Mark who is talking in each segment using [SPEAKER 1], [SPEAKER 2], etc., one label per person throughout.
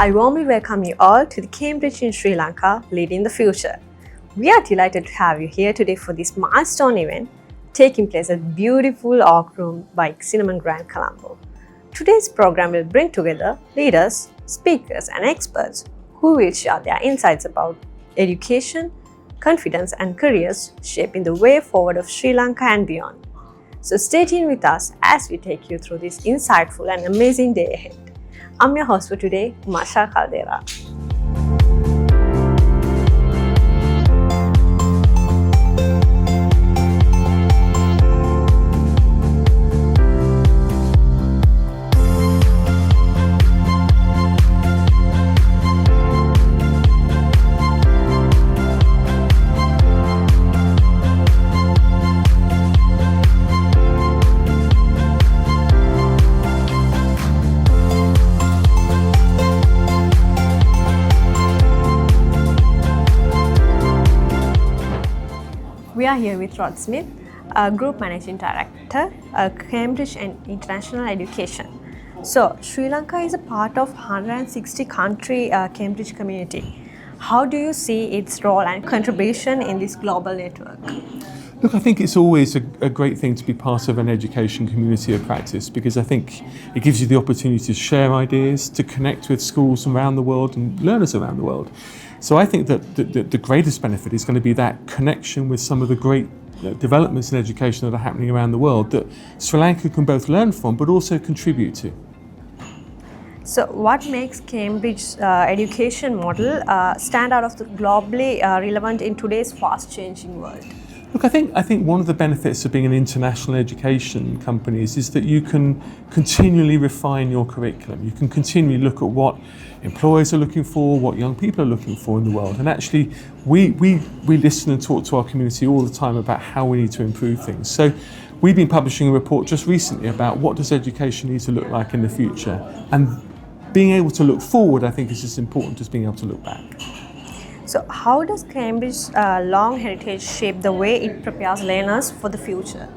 [SPEAKER 1] I warmly welcome you all to the Cambridge in Sri Lanka, Leading the Future. We are delighted to have you here today for this milestone event taking place at beautiful Orc Room by Cinnamon Grand Colombo. Today's program will bring together leaders, speakers and experts who will share their insights about education, confidence and careers shaping the way forward of Sri Lanka and beyond. So stay tuned with us as we take you through this insightful and amazing day ahead. I'm your host for today, Masha Caldera. We are here with Rod Smith, Group Managing Director, Cambridge and International Education. So, Sri Lanka is a part of 160 country Cambridge community. How do you see its role and contribution in this global network?
[SPEAKER 2] Look, I think it's always a great thing to be part of an education community of practice because I think it gives you the opportunity to share ideas, to connect with schools around the world and learners around the world. So I think that the greatest benefit is going to be that connection with some of the great developments in education that are happening around the world that Sri Lanka can both learn from but also contribute to.
[SPEAKER 1] So what makes Cambridge's education model stand out of the globally relevant in today's fast-changing world?
[SPEAKER 2] Look, I think one of the benefits of being an international education company is that you can continually refine your curriculum. You can continually look at what employers are looking for, what young people are looking for in the world. And actually, we listen and talk to our community all the time about how we need to improve things. So we've been publishing a report just recently about what does education need to look like in the future. And being able to look forward, I think, is as important as being able to look back.
[SPEAKER 1] So how does Cambridge's long heritage shape the way it prepares learners for the future?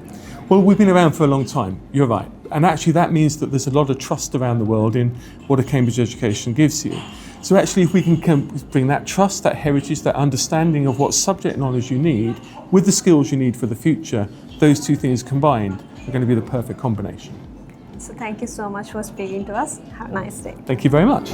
[SPEAKER 2] Well, we've been around for a long time, you're right. And actually that means that there's a lot of trust around the world in what a Cambridge education gives you. So actually if we can bring that trust, that heritage, that understanding of what subject knowledge you need with the skills you need for the future, those two things combined are going to be the perfect combination.
[SPEAKER 1] So thank you so much for speaking to us. Have a nice day.
[SPEAKER 2] Thank you very much.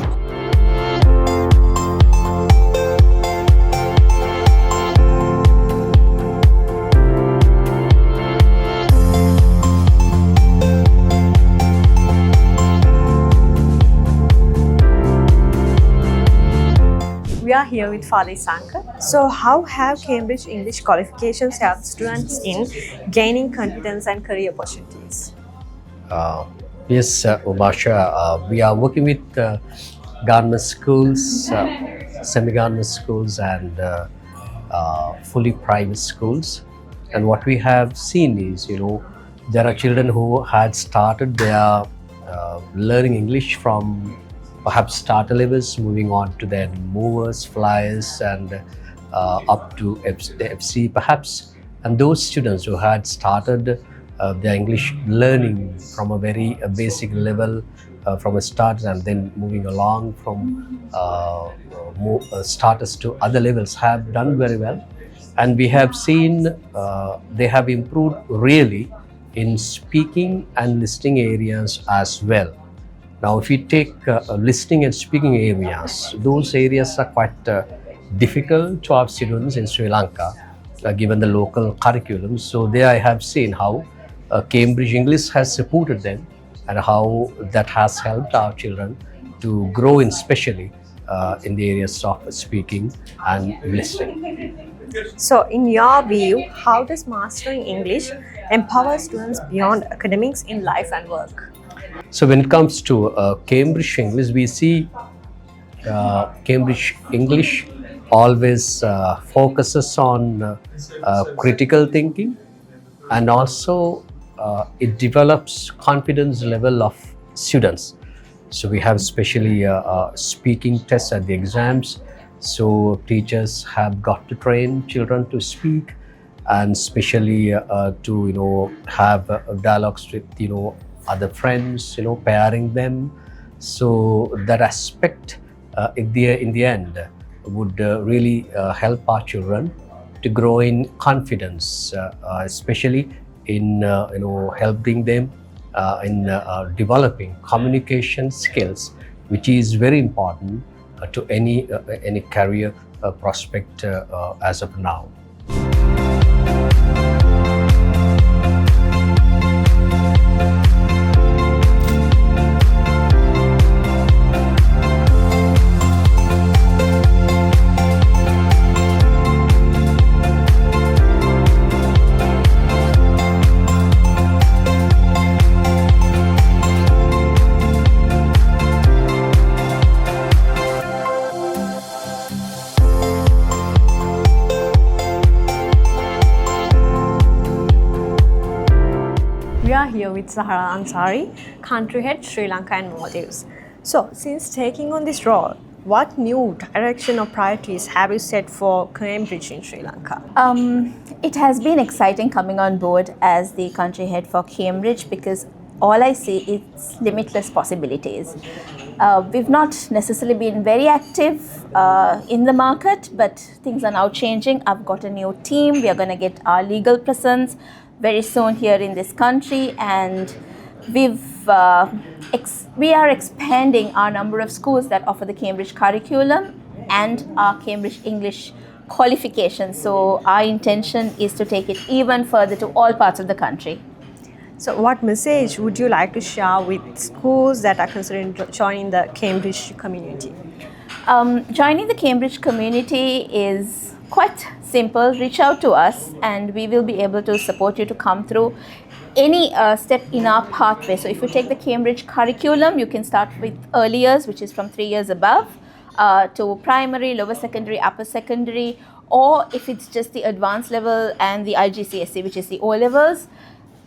[SPEAKER 1] We are here with Father Sanka. So how have Cambridge English qualifications helped students in gaining competence and career opportunities?
[SPEAKER 3] Yes, Umasha, we are working with government schools, semi-government schools and fully private schools. And what we have seen is, there are children who had started their learning English from perhaps starter levels, moving on to then movers, flyers and up to FC perhaps. And those students who had started their English learning from a very basic level from a start and then moving along from starters to other levels have done very well. And we have seen they have improved really in speaking and listening areas as well. Now, if you take listening and speaking areas, those areas are quite difficult to our students in Sri Lanka, given the local curriculum. So there I have seen how Cambridge English has supported them and how that has helped our children to grow in especially in the areas of speaking and listening.
[SPEAKER 1] So in your view, how does mastering English empower students beyond academics in life and work?
[SPEAKER 3] So when it comes to Cambridge English, we see Cambridge English always focuses on critical thinking and also it develops confidence level of students. So we have especially speaking tests at the exams. So teachers have got to train children to speak and especially to have dialogues with other friends, pairing them. So that aspect in the end would really help our children to grow in confidence, especially in helping them in developing communication skills, which is very important to any career prospect as of now.
[SPEAKER 1] We are here with Zahara Ansary, country head, Sri Lanka and Maldives. So, since taking on this role, what new direction or priorities have you set for Cambridge in Sri Lanka?
[SPEAKER 4] It has been exciting coming on board as the country head for Cambridge because all I see is limitless possibilities. We've not necessarily been very active in the market, but things are now changing. I've got a new team. We are going to get our legal presence very soon here in this country, and we are expanding our number of schools that offer the Cambridge curriculum and our Cambridge English qualifications. So our intention is to take it even further to all parts of the country.
[SPEAKER 1] So, what message would you like to share with schools that are considering joining the Cambridge community?
[SPEAKER 4] Joining the Cambridge community is quite simple. Reach out to us and we will be able to support you to come through any step in our pathway. So if you take the Cambridge curriculum, you can start with early years, which is from 3 years above, to primary, lower secondary, upper secondary, or if it's just the advanced level and the IGCSE, which is the O levels.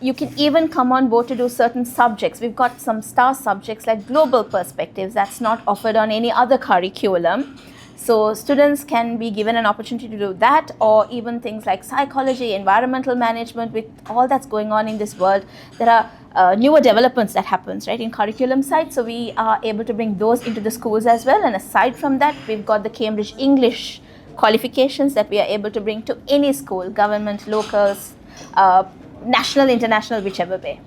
[SPEAKER 4] You can even come on board to do certain subjects. We've got some star subjects like global perspectives that's not offered on any other curriculum. So students can be given an opportunity to do that, or even things like psychology, environmental management. With all that's going on in this world, there are newer developments that happens right in curriculum side. So we are able to bring those into the schools as well. And aside from that, we've got the Cambridge English qualifications that we are able to bring to any school, government, locals, national, international, whichever way.